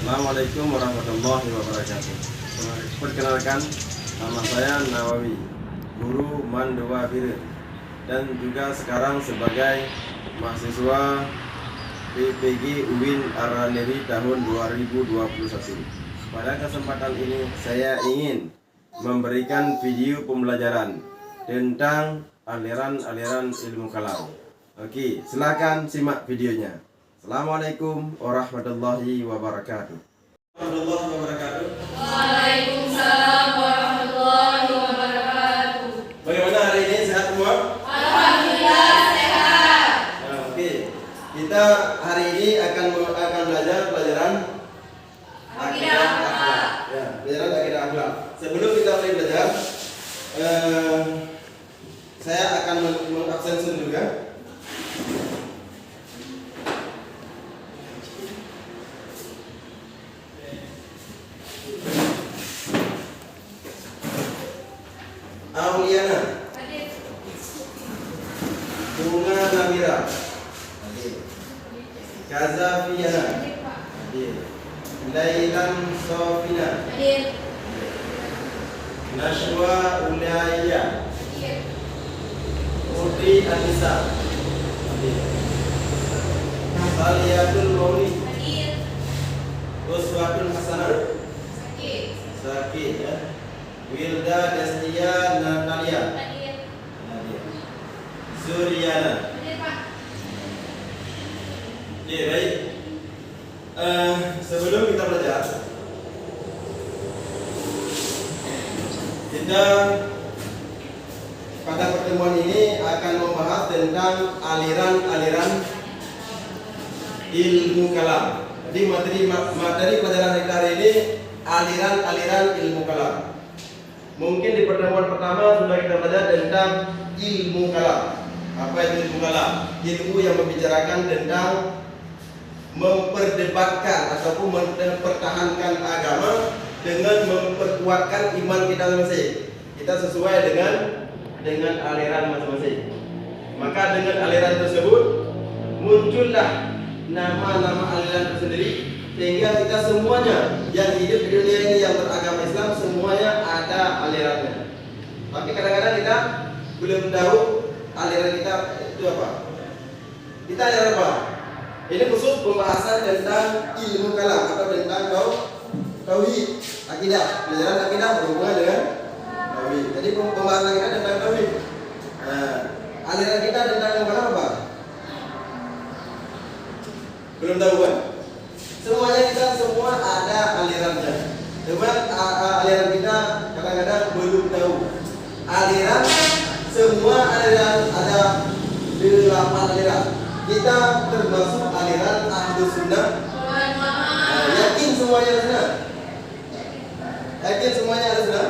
Assalamualaikum warahmatullahi wabarakatuh. Perkenalkan, nama saya Nawawi, guru Mandua Biru, dan juga sekarang sebagai mahasiswa PPG UIN Araneri tahun 2021. Pada kesempatan ini saya ingin memberikan video pembelajaran tentang aliran-aliran ilmu kalam. Oke, silakan simak videonya. Assalamualaikum warahmatullahi wabarakatuh. Warahmatullahi wabarakatuh. Waalaikumsalam warahmatullahi wabarakatuh. Bagaimana hari ini, sehat semua? Alhamdulillah sehat. Oke, kita hari ini akan belajar pelajaran Akidah akhlak. Ya, pelajaran akidah akhlak. Sebelum kita mulai belajar, saya akan mengabsensi juga. Auliana, Bunga Namira, Kazafiyana, Lailan Sofina, Nashwa Ulayya, Putri Anissa, Saliyatul Mauli, Uswatun Hasanah, Sakit ya. Wilda Destia Natalia, Suryana. Oke, baik. Sebelum kita belajar, kita pada pertemuan ini akan membahas tentang aliran-aliran ilmu kalam. Jadi materi pelajaran kita hari ini aliran-aliran ilmu kalam. Mungkin di pertemuan pertama sudah kita belajar tentang ilmu kalam. Apa itu ilmu kalam? Ilmu yang membicarakan tentang memperdebatkan ataupun mempertahankan agama dengan memperkuatkan iman kita masing-masing. Kita sesuai dengan aliran masing-masing. Maka dengan aliran tersebut muncullah nama-nama aliran tersendiri, sehingga kita semuanya yang hidup di dunia ini yang beragama Islam semuanya ada alirannya. Tapi kadang-kadang kita belum tahu aliran kita itu apa. Kita aliran apa? Ini khusus pembahasan tentang ilmu kalam atau tentang tauhid, akidah. Pelajaran akidah berhubungan dengan tauhid. Jadi pembahasan kita tentang tauhid. Nah, aliran kita tentang ilmu kalam apa? Belum tahu kan? Semuanya kita semua ada alirannya. Cuma aliran kita kadang-kadang belum tahu. Aliran semua aliran ada 8 aliran. Kita termasuk aliran Ahlus Sunnah. Yakin semuanya Ahlus Sunnah? Yakin semuanya Ahlus Sunnah?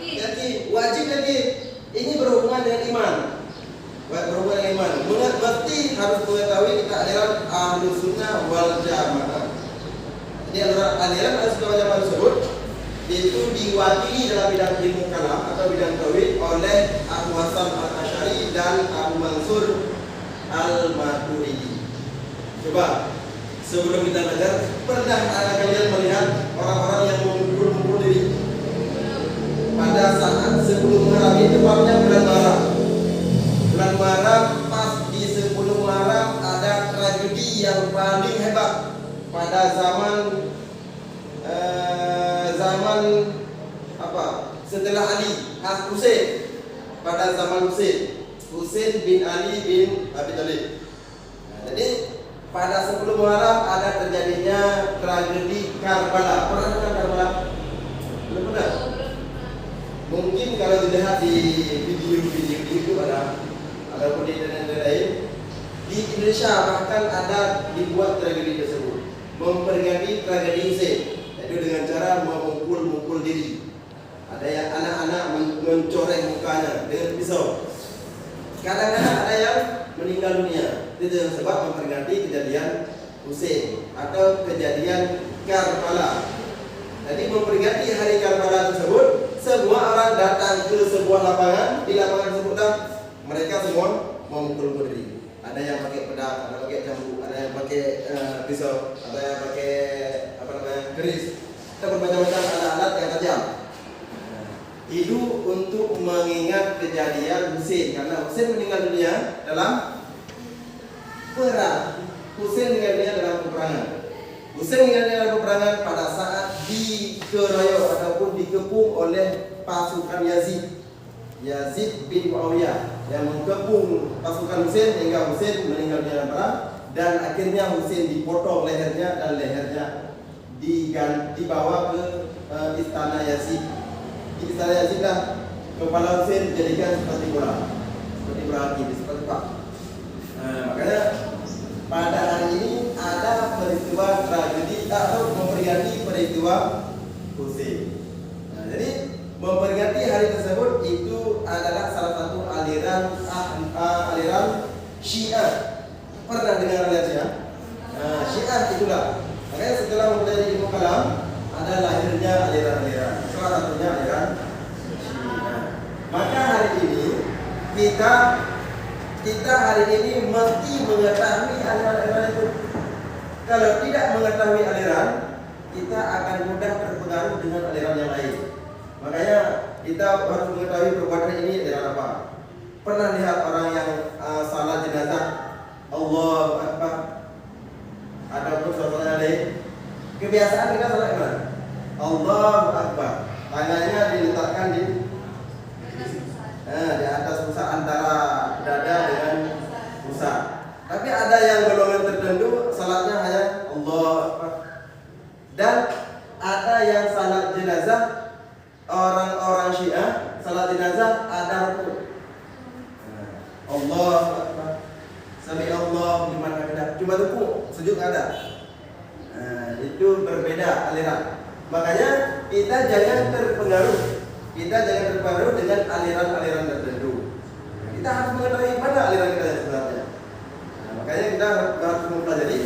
Yakin. Wajib yakin. Ini berhubungan dengan iman. Berhubungan dengan iman. Berarti harus mengetahui kita aliran Ahlus Sunnah wal Jamaah. Jadi aliran Ahlus Sunnah wal Jamaah tersebut itu diwakili dalam bidang ilmu kalam atau bidang tauhid oleh Abu Hasan Al-Asy'ari dan Abu Mansur Al-Maturidi. Coba sebelum kita belajar, pernah ada kalian melihat orang-orang yang mengumpul diri pada saat sebelum Muharram? Itu tepatnya bulan Muharram. Bulan Muharram, pas di 10 Muharram ada tragedi yang paling hebat pada zaman setelah Ali, Husain. Pada zaman Husain bin Ali bin Abi Thalib. Jadi pada 10 Muharram ada terjadinya tragedi Karbala. Pernah dengar Karbala? Belum pernah? Mungkin kalau dilihat di video-video itu ada pun di internet lain. Di Indonesia bahkan ada dibuat tragedi tersebut, memperingati tragedi Husain, yaitu dengan cara memukul diri. Ada yang anak-anak mencoreng mukanya dengan pisau. Kadang-kadang ada yang meninggal dunia. Itu yang sebab memperingati kejadian Husain atau kejadian Karbala. Jadi memperingati hari Karbala tersebut, semua orang datang ke sebuah lapangan. Di lapangan tersebut mereka semua memukul diri. Ada yang pakai pedang, ada yang pakai cambuk, ada yang pakai pisau, ada yang pakai keris atau bermacam-macam alat-alat yang tajam. Itu untuk mengingat kejadian Husain, karena Husain meninggal dunia dalam perang. Husain meninggal dunia dalam peperangan. Husain meninggal dunia dalam peperangan pada saat dikeroyok ataupun dikepung oleh pasukan Yazid bin Muawiyah yang mengepung pasukan Husain hingga Husain meninggal dunia dalam perang, dan akhirnya Husain dipotong lehernya dan lehernya dibawa ke istana Yazid. Di istana Yazid lah kepala Husain dijadikan seperti bola api, seperti pak. Makanya pada hari ini ada peristiwa tragedi atau memperingati peristiwa Husain. Jadi memperingati hari tersebut itu adalah salah satu aliran Syiah. Pernah dengar aliran Syiah? Syiah itulah. Makanya setelah mempelajari ilmu kalam, ada lahirnya aliran-aliran. Salah satunya aliran Syiah. Maka hari ini kita hari ini mesti mengetahui aliran-aliran itu. Kalau tidak mengetahui aliran, kita akan mudah terpengaruh dengan aliran yang lain. Makanya kita harus mengetahui perbuatan ini adalah apa. Pernah lihat orang yang salat jenazah, Allahu Akbar, ataupun suasana lain? Kebiasaan kita salat gimana? Allahu Akbar, tangannya diletakkan di atas pusat antara dada dengan pusat. Tapi ada yang golongan tertentu salatnya hanya Allahu Akbar, dan ada yang salat jenazah. Orang-orang Syiah salat jenazah ada rukuk. Allahu Akbar, sami Allah liman hamidah, cuma rukuk, sujud ada. Itu berbeda aliran. Makanya kita jangan terpengaruh dengan aliran-aliran tertentu. Kita harus mengetahui mana aliran kita yang sebenarnya. Makanya kita harus mempelajari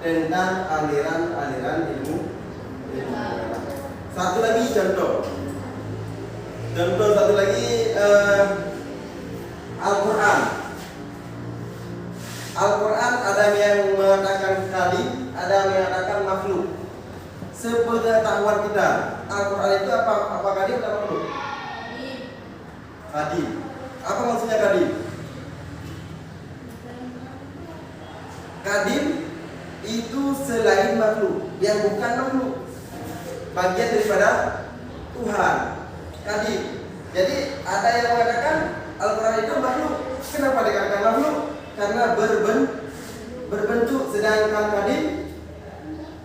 tentang aliran-aliran ilmu. Satu lagi contoh satu lagi Al-Quran. Al-Quran ada yang mengatakan kadim, ada yang mengatakan makhluk. Sepengetahuan kita, Al-Quran itu apa kadim atau makhluk? Kadim. Apa maksudnya kadim? Kadim itu selain makhluk, yang bukan makhluk, bagian daripada Tuhan. Kadim. Jadi ada yang mengatakan Al-Quran itu makhluk. Kenapa dikatakan makhluk? Karena berbentuk, sedangkan kadim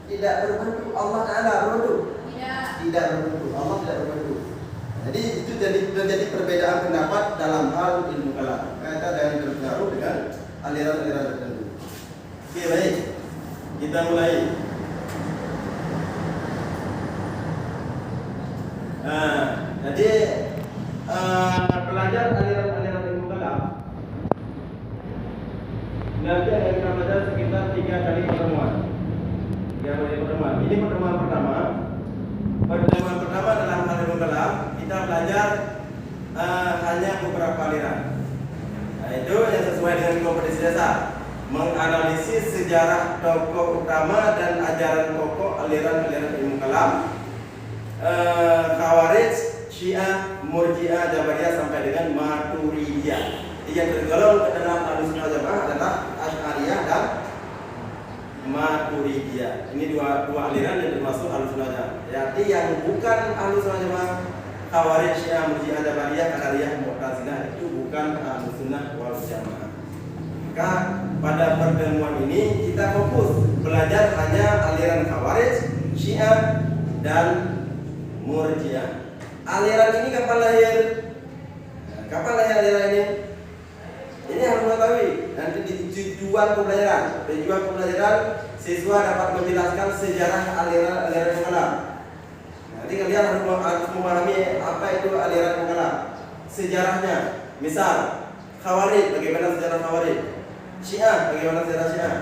tidak berbentuk. Allah Ta'ala berbentuk? Tidak berbentuk. Allah tidak berbentuk. Jadi itu terjadi perbedaan pendapat dalam hal ilmu kalam. Kita jangan terpengaruh dengan aliran-aliran tertentu. Oke, baik. Kita mulai. Jadi belajar aliran-aliran ilmu kalam nanti akan kita belajar sekitar 3 kali pertemuan. Ini pertemuan pertama. Pertemuan pertama dalam hal ilmu kalam kita belajar hanya beberapa aliran. Itu yang sesuai dengan kompetisi dasar, menganalisis sejarah tokoh utama dan ajaran pokok aliran-aliran ilmu kalam. Khawarij, Syiah, Murji'ah, Jabariyah sampai dengan Maturidiyah. Yang tergolong ke dalam Ahlussunnah wal Jamaah adalah Asy'ariyah dan Maturidiyah. Ini dua aliran yang termasuk Ahlussunnah wal Jamaah. Jadi yang bukan Ahlussunnah wal Jamaah, Khawarij, Syiah, Murji'ah, Jabariyah, Qadariyah, Mu'tazilah, itu bukan Ahlussunnah wal Jamaah. Maka pada pertemuan ini kita fokus belajar hanya aliran Khawarij, Syiah, dan Murji'ah. Aliran ini kapan lahir? Kapan lahir aliran ini? Ini harus mengetahui. Nanti di tujuan pembelajaran siswa dapat menjelaskan sejarah aliran kalam. Nanti kalian harus memahami apa itu aliran kalam, sejarahnya. Misal Khawarij, bagaimana sejarah Khawarij? Syiah, bagaimana sejarah Syiah?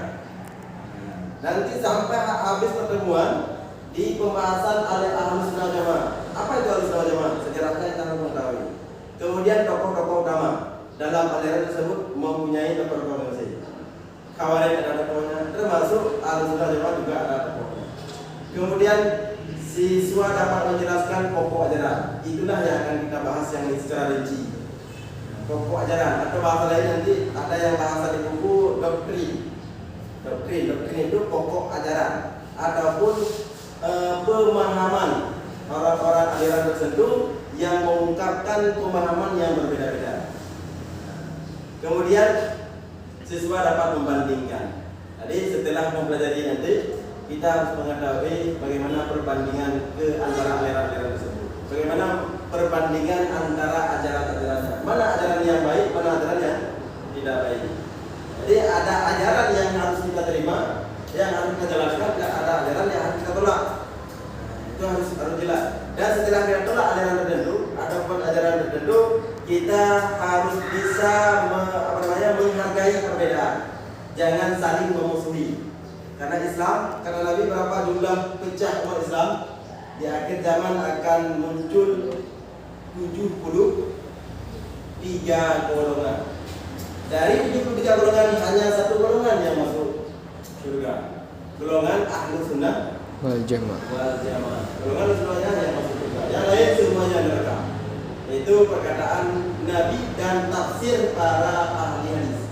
Nanti sampai habis pertemuan di pembahasan Ahlussunnah wal Jamaah. Apa itu Ahlussunnah wal Jamaah? Sejarahnya kita harus mengetahui. Kemudian tokoh-tokoh utama dalam aliran tersebut mempunyai tokoh-tokoh masing. Khawarij ada tokohnya, termasuk Ahlussunnah wal Jamaah juga ada tokohnya. Kemudian siswa dapat menjelaskan pokok ajaran. Itulah yang akan kita bahas yang secara rinci. Pokok ajaran atau bahasa lain nanti ada yang bahasa di buku doktrin. Doktrin itu pokok ajaran ataupun pemahaman orang-orang aliran tertentu yang mengungkapkan pemahaman yang berbeda-beda. Kemudian siswa dapat membandingkan. Jadi setelah mempelajari nanti kita harus mengetahui bagaimana perbandingan ke antara aliran-aliran tersebut. Bagaimana perbandingan antara ajaran-ajaran. Mana ajaran yang baik, mana ajaran yang tidak baik. Jadi ada ajaran yang harus kita terima, yang harus kita jelaskan, dan ada ajaran yang harus kita tolak. Itu harus jelas. Dan setelah kita tolak aliran tertentu, ataupun ajaran tertentu, kita harus bisa menghargai perbedaan. Jangan saling memusuhi. Karena Islam, karena Nabi berapa jumlah pecah umat Islam, di akhir zaman akan muncul 73 golongan. Dari 73 golongan hanya satu golongan yang masuk surga. Golongan Ahlus Sunnah wal Jamaah. Golongan semuanya yang masuk surga. Yang lain semuanya neraka. Itu perkataan Nabi dan tafsir para ahli hadis.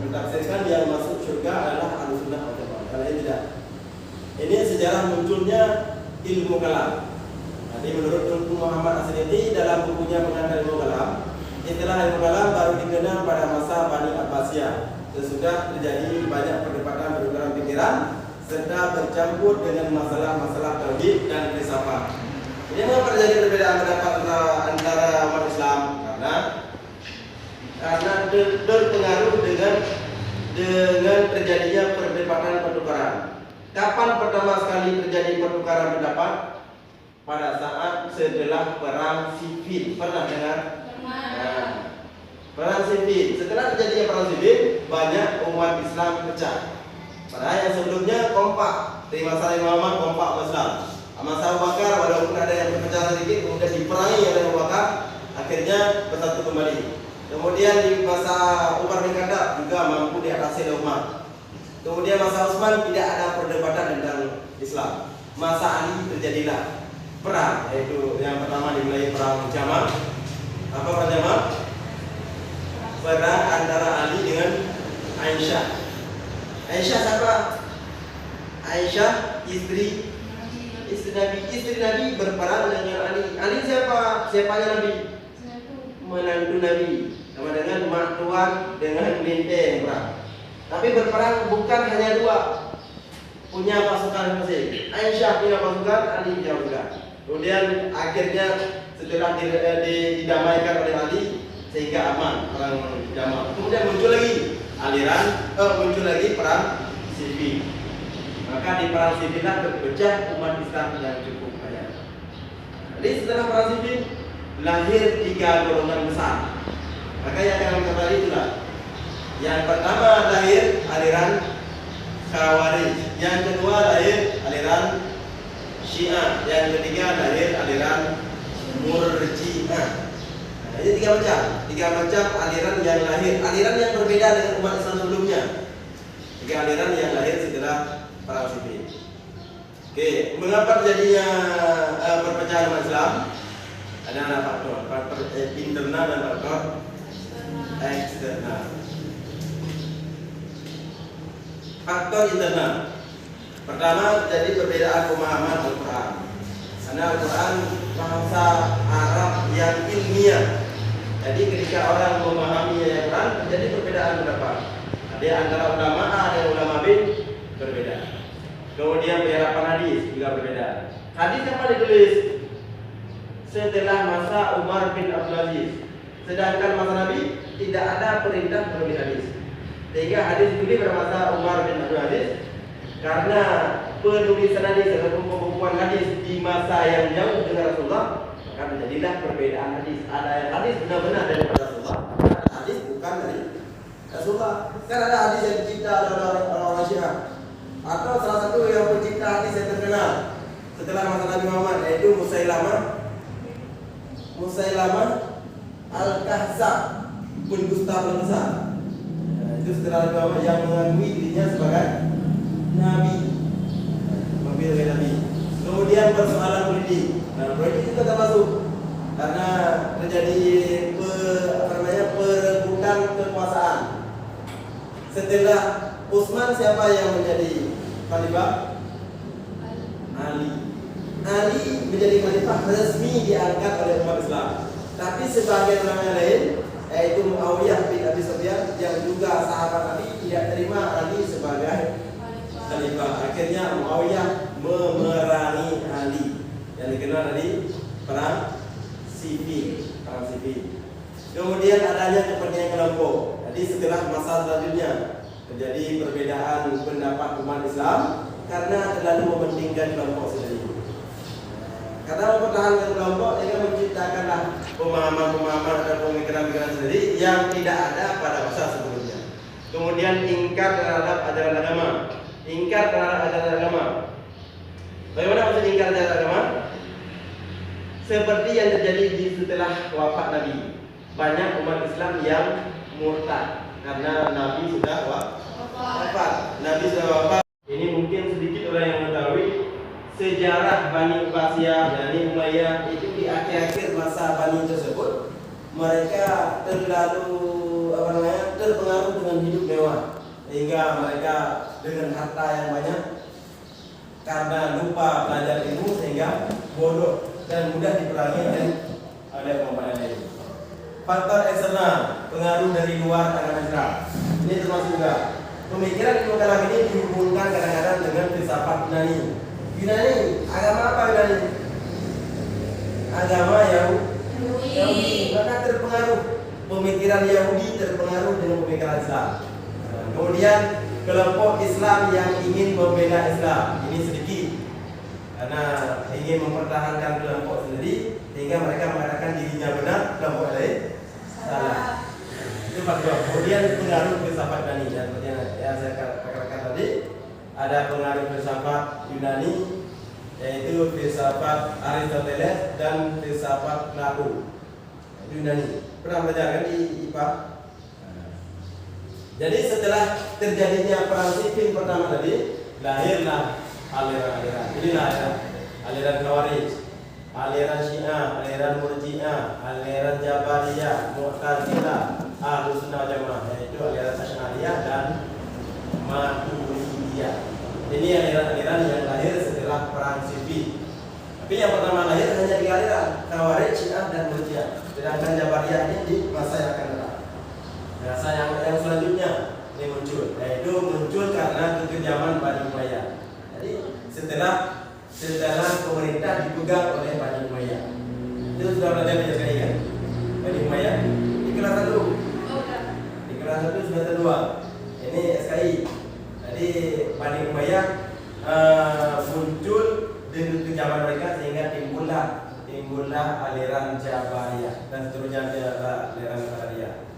Mentafsirkan yang masuk surga adalah Ahlus Sunnah wal Jamaah. Kalau ini tidak. Ini sejarah munculnya ilmu kalam. Jadi menurut Tunku Muhammad Asy-Syi'iti dalam bukunya Mengenal Ilmu Kalam, istilah ilmu kalam baru dikenal pada masa Bani Abbasiyah. Sesudah terjadi banyak perdebatan pikiran serta bercampur dengan masalah-masalah tauhid dan filsafat. Ini mengapa terjadi perbedaan pendapat antara umat Islam? Karena terpengaruh dengan terjadinya perdebatan pertukaran. Kapan pertama sekali terjadi pertukaran pendapat? Pada saat setelah perang sipil. Pernah dengar? Nah, perang sipil. Setelah terjadinya perang sipil, banyak umat Islam pecah. Padahal yang sebelumnya kompak. Di masa Imam Muhammad kompak Islam. Masa Abu Bakar walaupun ada yang berpecah sedikit, kemudian diperangi oleh Abu Bakar, akhirnya bersatu kembali. Kemudian di masa Umar bin Khattab juga mampu diatasi oleh Umar. Kemudian masa Utsman tidak ada perdebatan tentang Islam. Masa Ali terjadilah perang, yaitu yang pertama dimulai perang Jamal. Apa perang Jamal? Perang antara Ali dengan Aisyah. Aisyah siapa? Aisyah istri Nabi berperang dengan Ali. Ali siapa? Siapanya Nabi? Menantu Nabi. Sama dengan mak tuan dengan linteng perang. Tapi berperang bukan hanya dua. Punya pasukan masing. Aisyah punya pasukan, Ali punya pasukan. Kemudian akhirnya setelah didamaikan oleh Ali sehingga aman perang Jamal. Kemudian muncul lagi perang sipil. Maka di perang sipil berpecah umat Islam yang cukup banyak. Jadi setelah perang sipil lahir 3 golongan besar. Maka yang akan kita tadi itulah. Yang pertama lahir aliran Khawarij, yang kedua lahir aliran Syiah, yang ketiga lahir aliran Murji'ah. Nah, ini 3 macam aliran yang lahir, aliran yang berbeda dengan umat Islam sebelumnya. 3 aliran yang lahir setelah perang sipil. Oke, mengapa terjadinya perpecahan umat Islam? Ada faktor internal dan faktor eksternal. Faktor internal. Pertama, terjadi perbedaan pemahaman Al-Quran. Karena Al-Quran bahasa Arab yang ilmiah. Jadi ketika orang memahami Al-Quran, terjadi perbedaan pendapat. Ada antara ulama A dan ulama B berbeda. Kemudian penerapan hadis juga berbeda. Hadis apa ditulis? Setelah masa Umar bin Abdul Aziz. Sedangkan masa Nabi tidak ada perintah menulis hadis. Sehingga hadis ditulis pada masa Umar bin Abdul Aziz karena penulisan hadis ataupun pembukuan hadis di masa yang jauh dengan Rasulullah, maka terjadilah perbedaan hadis. Ada yang hadis benar-benar dari Rasulullah, ada hadis bukan dari Rasulullah. Kan ada hadis yang dicipta oleh orang Syiah. Atau salah satu yang pencipta hadis yang terkenal setelah masa Nabi Muhammad, yaitu Musailamah Al-Kahzab pendusta terbesar. Itu setelah Nabi yang mengakui dirinya sebagai Nabi, memilih Nabi. Kemudian persoalan politik. Nah, politik itu termasuk karena terjadi perebutan kekuasaan. Setelah Utsman, siapa yang menjadi khalifah? Ali. Ali menjadi khalifah resmi diangkat oleh umat Islam. Tapi sebagian orang yang lain, yaitu Muawiyah bin Abi Sufyan yang juga sahabat Nabi, tidak terima Ali sebagai khalifah. Akhirnya Muawiyah memerangi Ali yang dikenal tadi perang sipil. Kemudian adanya kepentingan kelompok. Jadi setelah masa selanjutnya terjadi perbedaan pendapat umat Islam karena terlalu mementingkan kelompok sendiri. Karena mempertahankan kelompok, sehingga menciptakanlah pemahaman-pemahaman dan pemikiran-pemikiran sendiri yang tidak ada pada masa sebelumnya. Kemudian ingkar terhadap ajaran agama. Bagaimana maksud ingkar terhadap agama? Seperti yang terjadi di setelah wafat Nabi. Banyak umat Islam yang murtad karena Nabi sudah wafat. Ini mungkin sedikit orang yang mengetahui sejarah Bani Umayyah, Bani Umayyah itu di akhir-akhir masa Bani tersebut mereka terlalu terpengaruh dengan hidup mewah, sehingga mereka dengan harta yang banyak karena lupa belajar ilmu sehingga bodoh dan mudah diperangi oleh umat lain. Faktor eksternal, pengaruh dari luar agama Islam. Ini termasuk juga pemikiran ilmu kalam ini dihubungkan kadang-kadang dengan filsafat Yunani. Agama apa Yunani? Agama Yahudi. Maka terpengaruh pemikiran Yahudi terpengaruh dengan pemikiran Islam. Kemudian kelompok Islam yang ingin membela Islam ini sedikit karena ingin mempertahankan kelompok sendiri sehingga mereka mengatakan dirinya benar, kelompok lain salah. Itu faktor. Kemudian pengaruh filsafat Yunani yang saya katakan tadi, ada pengaruh filsafat Yunani yaitu filsafat Aristoteles dan filsafat Plato. Itu Yunani. Pernah belajar kan di IPA? Jadi setelah terjadinya perang sipil pertama tadi, lahirlah aliran-aliran. Inilah aliran Khawarij, aliran Syiah, aliran Murji'ah, aliran Jabariyah, Mu'tazilah, Ahlus Sunnah Jamaah, yaitu aliran Asy'ariyah dan Maturidiyah. Ini aliran-aliran yang lahir setelah perang sipil. Tapi yang pertama lahir hanya 3 aliran, Khawarij, Syiah dan Murji'ah. Sedangkan Jabariyah ini di masa yang akan datang. Masa yang selanjutnya ini muncul, yaitu muncul karena kekejaman Bani Umayyah. Jadi setelah pemerintah dipegang oleh Bani Umayyah. Itu sudah belajar di SKI kan? Bani Umayyah di kelas 1. Di kelas 1 semester 2. Ini SKI. Jadi Bani Umayyah muncul dengan kekejaman mereka sehingga timbullah aliran Jabariyah dan seterusnya aliran Qadariyah.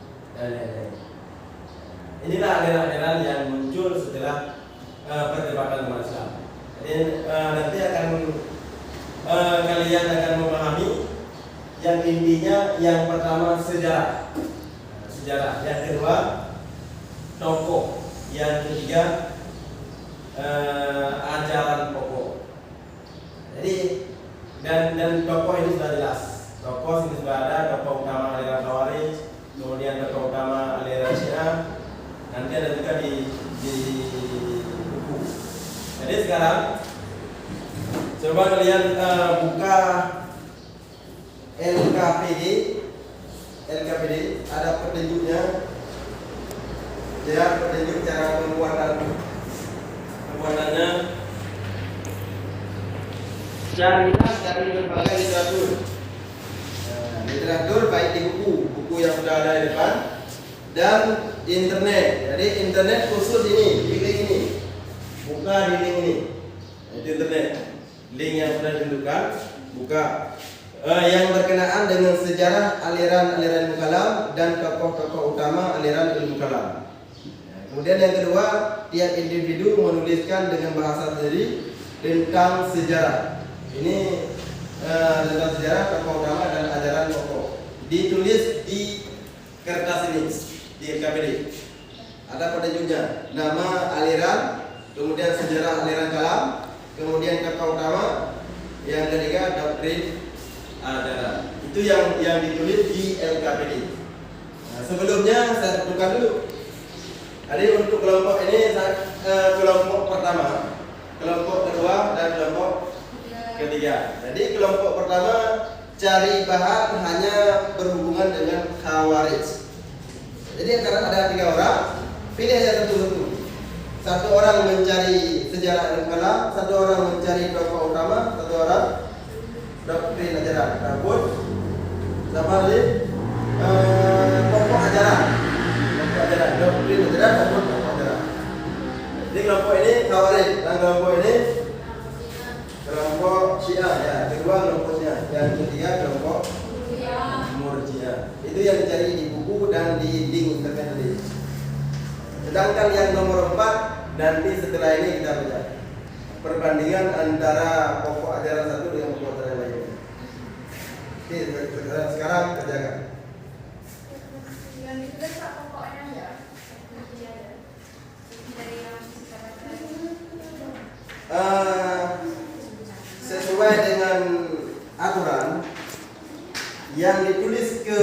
Inilah aliran-aliran yang muncul setelah perdebatan umat Islam. Jadi nanti kalian akan memahami yang intinya yang pertama sejarah, yang kedua tokoh, yang ketiga ajaran pokok. Jadi dan tokoh ini sudah jelas. Tokoh ini sudah ada, tokoh utama aliran Khawarij, kemudian tokoh utama aliran Syiah. Nanti ada juga di buku. Jadi sekarang coba kalian buka LKPD, ada petunjuknya. Ya, petunjuk cara pembuatannya. Carilah dari berbagai literatur baik di buku yang sudah ada di depan dan internet. Jadi internet khusus ini, di link ini, buka di link ini. Itu internet, link yang sudah ditentukan, buka. Yang berkenaan dengan sejarah aliran-aliran ilmu kalam dan tokoh-tokoh utama aliran ilmu kalam. Kemudian yang kedua, tiap individu menuliskan dengan bahasa sendiri tentang sejarah. Ini tentang sejarah, tokoh utama dan ajaran pokok. Ditulis di kertas ini, di LKPD. Ada petunjuknya, nama aliran, kemudian sejarah aliran kalam, kemudian tokoh utama, yang ditulis di LKPD. Nah, sebelumnya saya tentukan dulu. Jadi untuk kelompok ini kelompok pertama, kelompok kedua dan kelompok ketiga. Jadi kelompok pertama cari bahan hanya berhubungan dengan khawarij. Jadi karena ada 3 orang, pilih aja satu-satu. Satu orang mencari sejarah al-kalam, satu orang mencari tokoh utama, satu orang doktrin ajaran. Namun sama di pokok ajaran, doktrin ajaran ataupun pokok ajaran. Jadi kelompok ini khawarij dan kelompok ini kelompok Syiah ya. Kedua kelompok Syiah, yang ketiga kelompok Murji'ah. Itu yang dicari di buku dan di link internet tadi. Sedangkan yang nomor 4 nanti setelah ini kita baca perbandingan antara pokok ajaran satu dengan pokok ajaran lainnya. Oke, sekarang kerjakan. Yang itu kan Pak pokoknya ya. Dari yang sesuai dengan aturan yang ditulis ke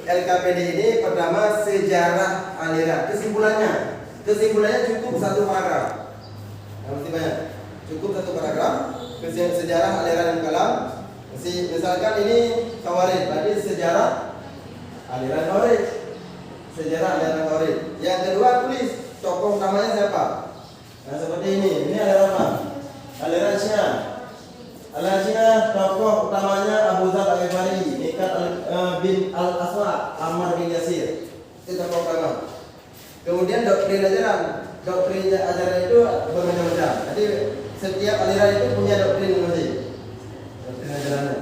LKPD ini, pertama sejarah aliran. Kesimpulannya cukup 1 paragraf. Mesti banyak. Cukup 1 paragraf. Sejarah aliran kalam. Misalkan ini khawarij, berarti sejarah aliran khawarij. Sejarah aliran khawarij. Yang kedua tulis tokoh utamanya siapa. Nah seperti ini. Ini aliran apa? Aliran Syiah. Aliran Syiah tokoh utamanya Abu Dzar Al-Ghifari, Mikdad bin Al-Aswad, Ammar bin Yasir. Itu tokoh utama. Kemudian doktrin ajaran. Doktrin ajaran itu bermacam-macam. Jadi setiap aliran itu punya doktrin masing-masing. Doktrin ajarannya.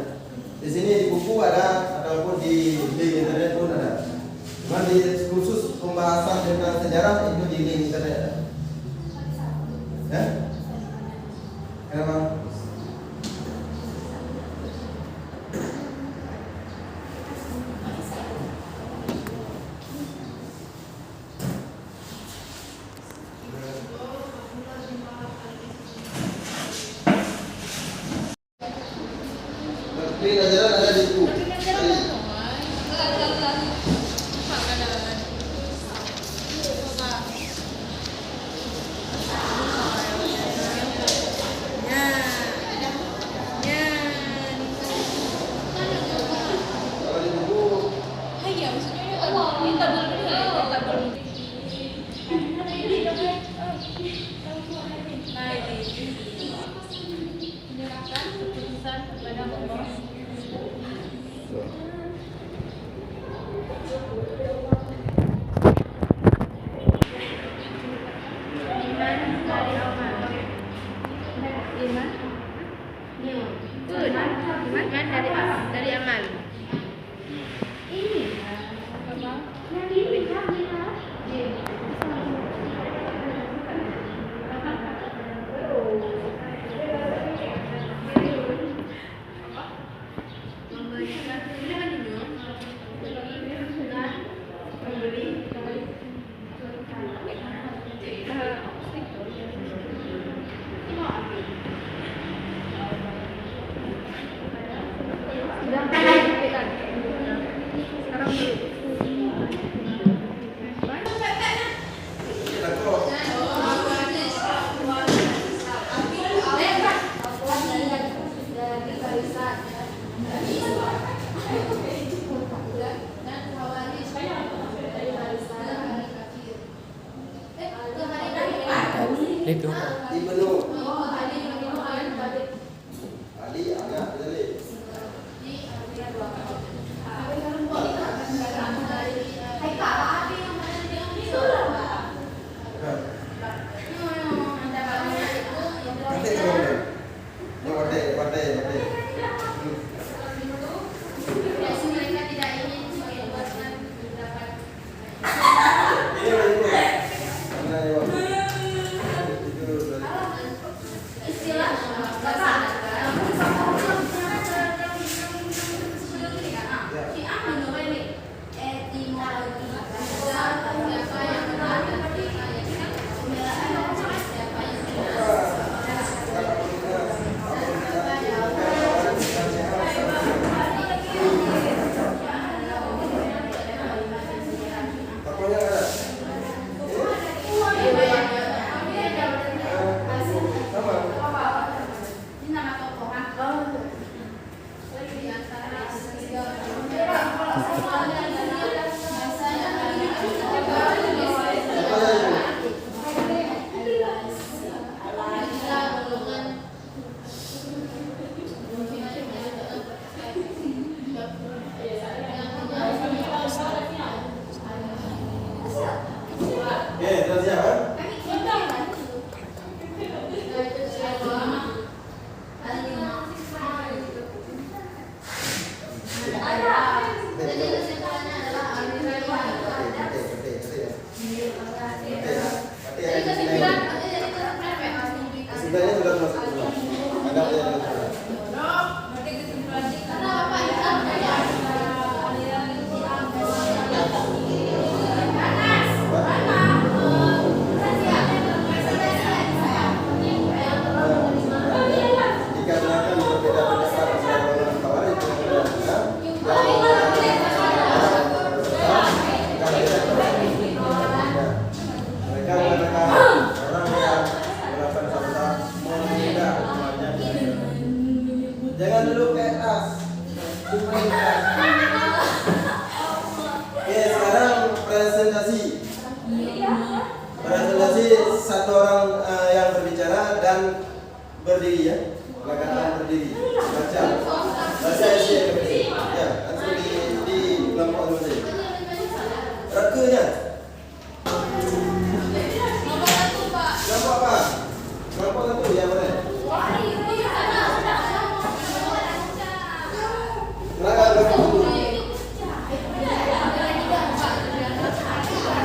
Di sini di buku ada ataupun di internet pun ada. Cuma di khusus pembahasan tentang sejarah itu di link internet. Ya? Kenapa? Doktrin ajaran ada di buku. Kalau di buku menyerahkan keputusan kepada Allah. Iman dari amal. Ini itu Ibnu Ali anak Jalil. Nanti kemudian yang partai. Ini karena itu Anggap aja dengan salah. Dikarenakan berbeda pendapat antara orang Khawarij dengan Mu'tazilah, mereka mengatakan orang yang melakukan salah menunda hukumannya. Jangan dulu ke atas. Oke, sekarang presentasi. Presentasi satu orang yang berbicara dan berdiri ya. Belakang berdiri. Baca. Baca isi yang berdiri. Ya, langsung di kelompok dulu saja. Rekenya. Kelompok apa? Kelompok satu yang mana? Belakang kelompok satu.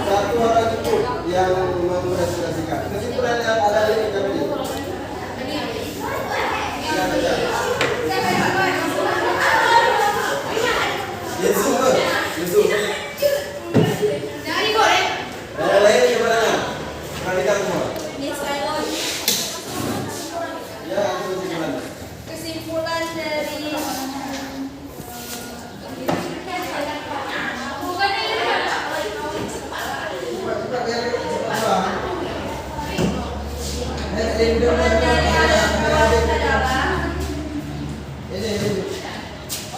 Satu orang itu yang mempresentasikan. Kesimpulan yang ada di kitab ini. Ya, baca. Yesus. Yesus. Yang lain gimana? Perhatikan semua. Ya, itu kesimpulan. Kesimpulan dari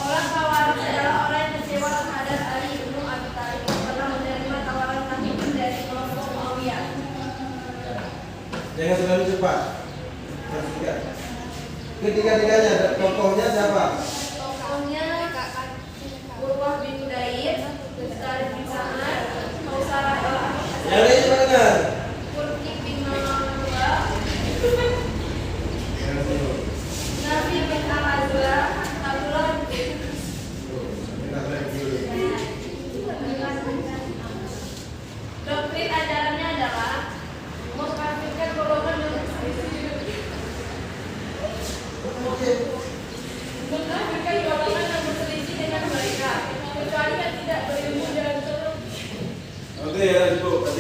orang Khawarij adalah orang yang kecewa terhadap Ali bin Abi Thalib karena menerima tawaran takdir dari kelompok Muawiyah. Jangan terlalu cepat. Ketiga-tiganya tokohnya siapa? Tokohnya Urwah bin Udair, Thalib bin Sa'ad, Mausarah al-Ahmad, Yang lain coba dengar. Qurti bin Mawar, Nabi bin Al-Azhar, Abdullah bin doktrin ajarannya adalah mengkafirkan golongan mengkafirkan golongan yang berselisih dengan mereka kecuali yang tidak berilmu dan Oke, ya cukup.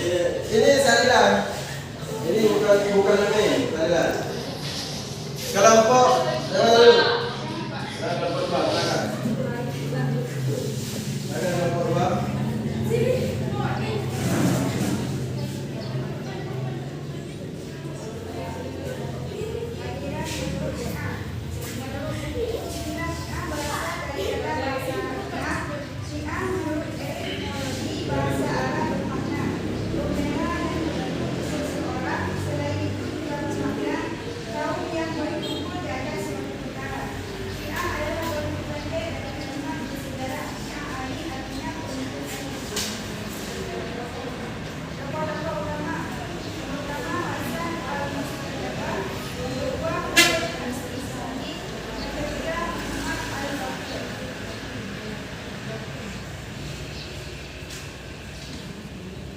Ini salilah. Ini bukan ini, salilah. Kelompok dulu. Kelompok dua, silakan. Silakan kelompok dua.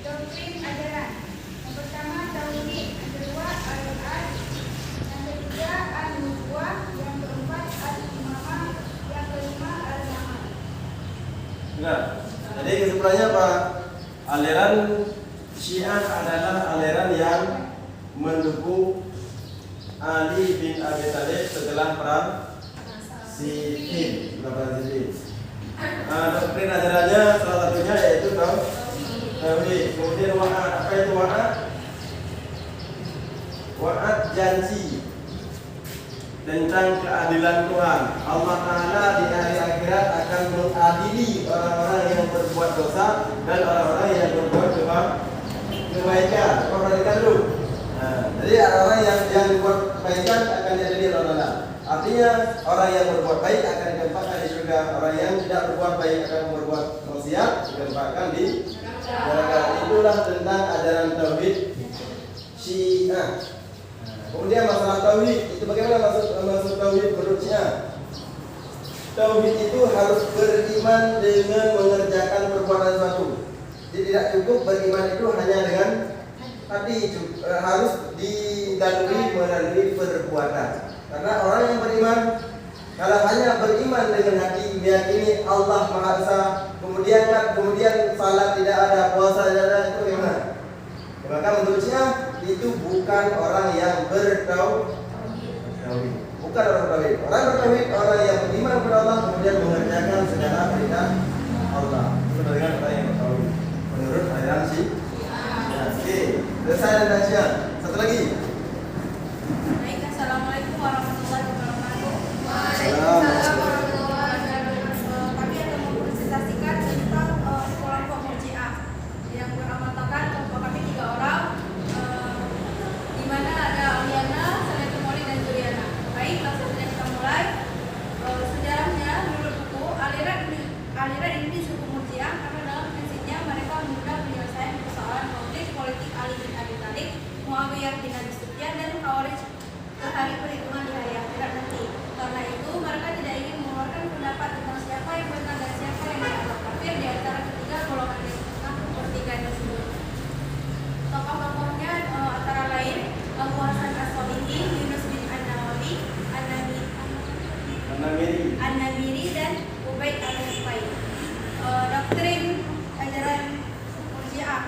doktrin ajaran. Yang pertama tauhid, yang kedua al-ad, yang ketiga an-nubuwah, yang keempat al-imamah, yang kelima al-mahal. Nah, jadi kesimpulannya apa? Aliran Syiah adalah aliran yang mendukung Ali bin Abi Thalib setelah perang Siffin. Doktrin ajarannya salah satunya yaitu tauhid. Kemudian wa'ad. Apa itu wa'ad? Wa'ad janji tentang keadilan Tuhan. Allah Ta'ala di hari akhirat akan mengadili orang-orang yang berbuat dosa dan orang-orang yang berbuat kebaikan. Perhatikan dulu. Jadi orang yang berbuat kebaikan akan diadili oleh Allah. Artinya orang yang berbuat baik akan ditempatkan di surga. Orang yang tidak berbuat baik akan berbuat maksiat ditempatkan di neraka. Itulah tentang ajaran tauhid Syiah. Kemudian masalah tauhid itu bagaimana maksud tauhid menurut Syiah? Tauhid itu harus beriman dengan mengerjakan perbuatan suatu. Jadi tidak cukup beriman itu hanya dengan hati, harus didahului melalui perbuatan. Karena orang yang beriman, kalau hanya beriman dengan hati, meyakini Allah Maha Esa, kemudian salat tidak ada, puasa tidak ada, itu gimana? Maka menurut Syiah itu bukan orang yang bertauhid. Bukan orang bertauhid. Orang bertauhid orang yang beriman kepada Allah kemudian mengerjakan segala perintah Allah. Itu dengan orang yang bertauhid. Menurut aliran Syiah. Oke, selesai dengan Syiah. Satu lagi. Baik, assalamualaikum warahmatullahi wabarakatuh. Waalaikumsalam warahmatullahi wabarakatuh. Kami akan mempresentasikan tentang kelompok Murji'ah yang beramalkan kelompok kami 3 orang, di mana ada Aliana, Salatul Maulid dan Juliana. Baik, langsung saja kita mulai. Sejarahnya menurut buku aliran ini disebut Murji'ah karena dalam prinsipnya mereka menunda penyelesaian persoalan politik Ali bin Abi Thalib, Muawiyah bin Abi Sufyan dan Khawarij ke hari perhitungan di hari akhirat nanti. Karena itu mereka tidak ingin mengeluarkan pendapat tentang siapa yang benar dan siapa yang dianggap kafir di antara ketiga golongan pertikaian tersebut. Tokoh-tokohnya antara lain Abu Hasan As-Solihin, Yunus bin An-Nawawi, An-Namiri dan Ubaid al-Hufai. Doktrin ajaran Murji'ah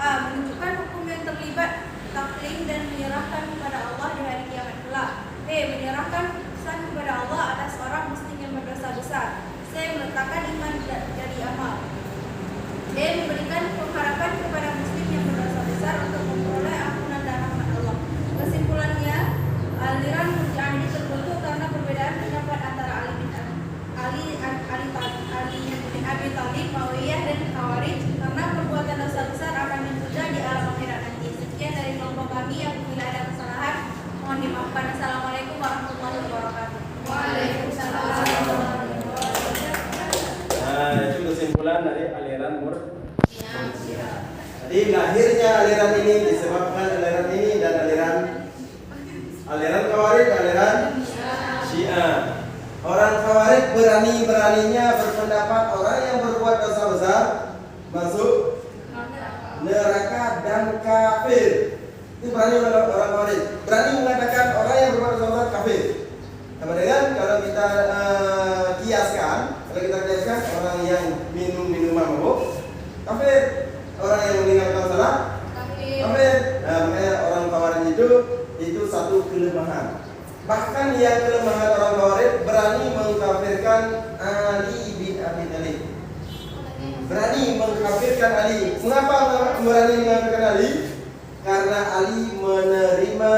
menunjukkan hukum yang terlibat taklim dan menyerahkan kepada Allah di hari kiamat kelak. B. Menyerahkan keputusan kepada Allah atas orang muslim yang berdosa besar. C. Meletakkan iman dari amal. D. Memberikan pengharapan kepada muslim yang berdosa besar untuk memperoleh ampunan dan rahmat Allah. Kesimpulannya, aliran Murji'ah ini terbentuk karena perbedaan pendapat antara Ali bin Abi Thalib, Muawiyah dan Khawarij karena perbuatan dosa besar akan ditunda di alam akhirat nanti. Sekian dari kelompok kami. Apabila ada kesalahan mohon dimaafkan. Assalamualaikum warahmatullahi wabarakatuh. Waalaikumsalam warahmatullahi wabarakatuh. Nah, itu kesimpulan dari aliran Murji'ah. Jadi lahirnya aliran ini disebabkan aliran ini dan aliran Khawarij, aliran Syiah. Orang Khawarij berani-beraninya berpendapat orang yang berbuat dosa besar masuk neraka dan kafir. Itu berani orang Khawarij. Berani mengatakan orang yang berbuat dosa besar kafir. Sama dengan kalau kita kiaskan orang yang minum minuman mabuk kafir, orang yang meninggalkan salat kafir. Nah, makanya orang Khawarij itu satu kelemahan. Bahkan yang kelemahan orang Khawarij berani mengkafirkan Ali bin Abi Thalib. Berani mengkafirkan Ali. Mengapa berani mengkafirkan Ali? Karena Ali menerima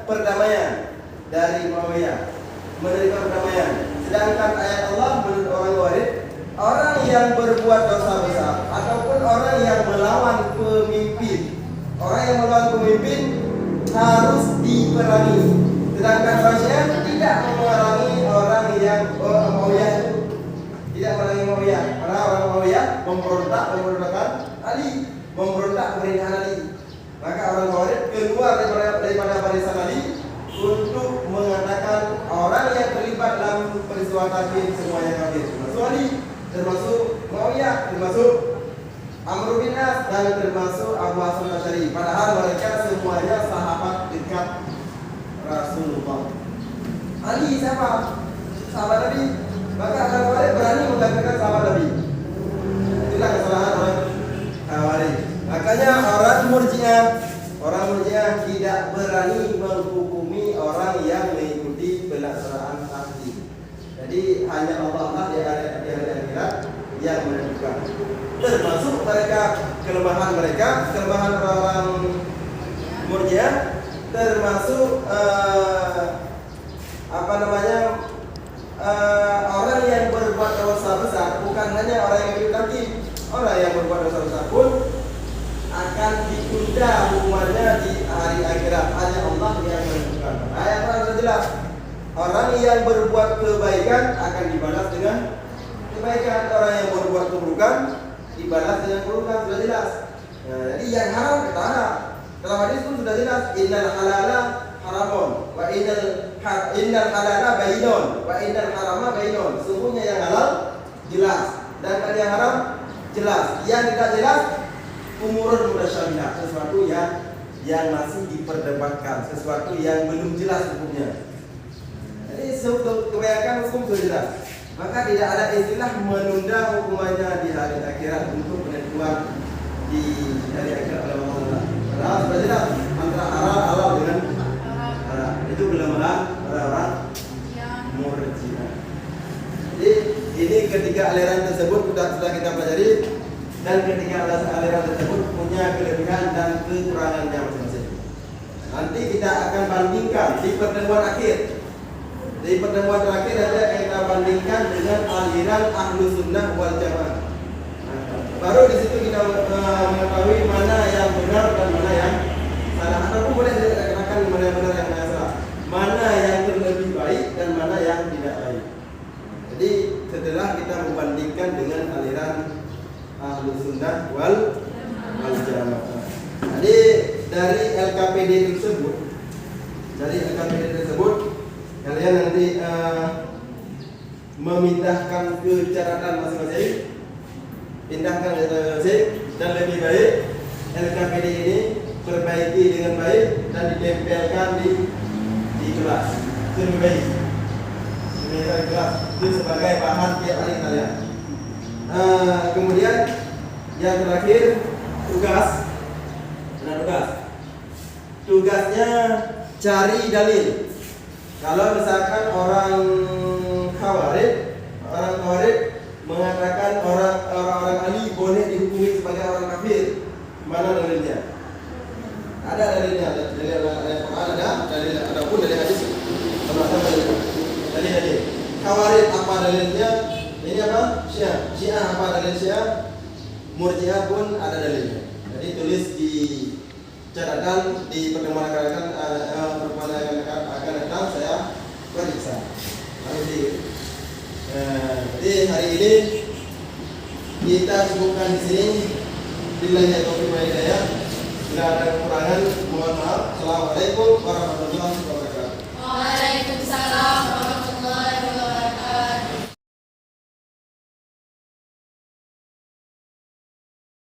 perdamaian dari Muawiyah. Menerima perdamaian. Sedangkan ayat Allah menurut orang Khawarij, orang yang berbuat dosa besar ataupun orang yang melawan pemimpin, harus diperangi. Sedangkan Syiah tidak memerangi orang yang Muawiyah. Tidak memerangi Muawiyah. Karena orang Muawiyah memberontakkan Ali, memberontak pemerintahan Ali. Maka orang Khawarij keluar daripada barisan Ali untuk mengatakan orang yang terlibat dalam peristiwa kafir semuanya kafir. Termasuk Ali, termasuk Muawiyah, termasuk Amr bin As dan termasuk Abu Hasan Asy'ari. Padahal mereka semuanya sahabat dekat Rasulullah. Ali siapa? Sahabat Nabi. Maka orang Khawarij berani mengatakan sahabat Nabi. Itulah kesalahan orang Khawarij. Makanya orang Murji'ah tidak berani menghukumi orang yang mengikuti pelaksanaan takdir. Jadi hanya Allah di hari akhirat yang menentukan. Termasuk kelemahan orang Murji'ah, termasuk orang yang berbuat dosa besar. Bukan hanya orang yang mengikuti, orang yang berbuat dosa besar pun akan ditunda hukumannya di hari akhirat. Hanya Allah yang menentukan. Ayat sudah jelas. Orang yang berbuat kebaikan akan dibalas dengan kebaikan. Orang yang berbuat keburukan dibalas dengan keburukan. Sudah jelas. Nah, jadi yang haram kita haram. Dalam hadis pun sudah jelas. Innal halala haramun wa innal halala bainun wa innal harama bainun. Sungguhnya yang halal jelas dan yang haram jelas. Yang tidak jelas umurun mutasyabihat, sesuatu yang masih diperdebatkan, sesuatu yang belum jelas hukumnya. Jadi kebanyakan hukum sudah jelas, maka tidak ada istilah menunda hukumannya di hari akhirat untuk penentuan di hari akhirat oleh Allah. Padahal sudah jelas antara halal dengan haram. Itu kelemahan orang Murji'ah. Jadi ini ketiga aliran tersebut sudah kita pelajari, dan ketiga aliran tersebut punya kelebihan dan kekurangannya masing-masing. Nanti kita akan bandingkan di pertemuan akhir. Di pertemuan terakhir ada kita bandingkan dengan aliran Ahlus Sunnah wal Jamaah. Baru di situ kita mengetahui mana yang benar dan mana yang salah. Ataupun boleh dikatakan mana yang benar dan mana yang salah. Mana yang terlebih baik dan mana yang tidak baik. Jadi setelah kita membandingkan dengan aliran Ahlus Sunnah wal Jamaah. Jadi dari LKPD tersebut, kalian nanti memindahkan ke catatan masing-masing, pindahkan ke catatan masing, dan lebih baik LKPD ini perbaiki dengan baik dan ditempelkan di kelas. Itu lebih baik. Di kelas itu sebagai bahan tiap hari kalian. Kemudian yang terakhir tugas. Tugasnya cari dalil. Kalau misalkan orang Khawarij mengatakan orang ahli boleh dihukumi sebagai orang kafir, mana dalilnya? Ada dalilnya, dalil Al-Quran ada pun dari hadis. Dalil. Khawarij apa dalilnya? Ini apa? Syiah apa dalil Syiah? Murji'ah pun ada dalilnya. Jadi tulis di catatan di pertemuan akan datang saya periksa. Jadi hari ini kita cukupkan di sini. Billahi taufiq wal hidayah. Bila ada kekurangan mohon maaf. Assalamualaikum warahmatullahi wabarakatuh. Waalaikumsalam.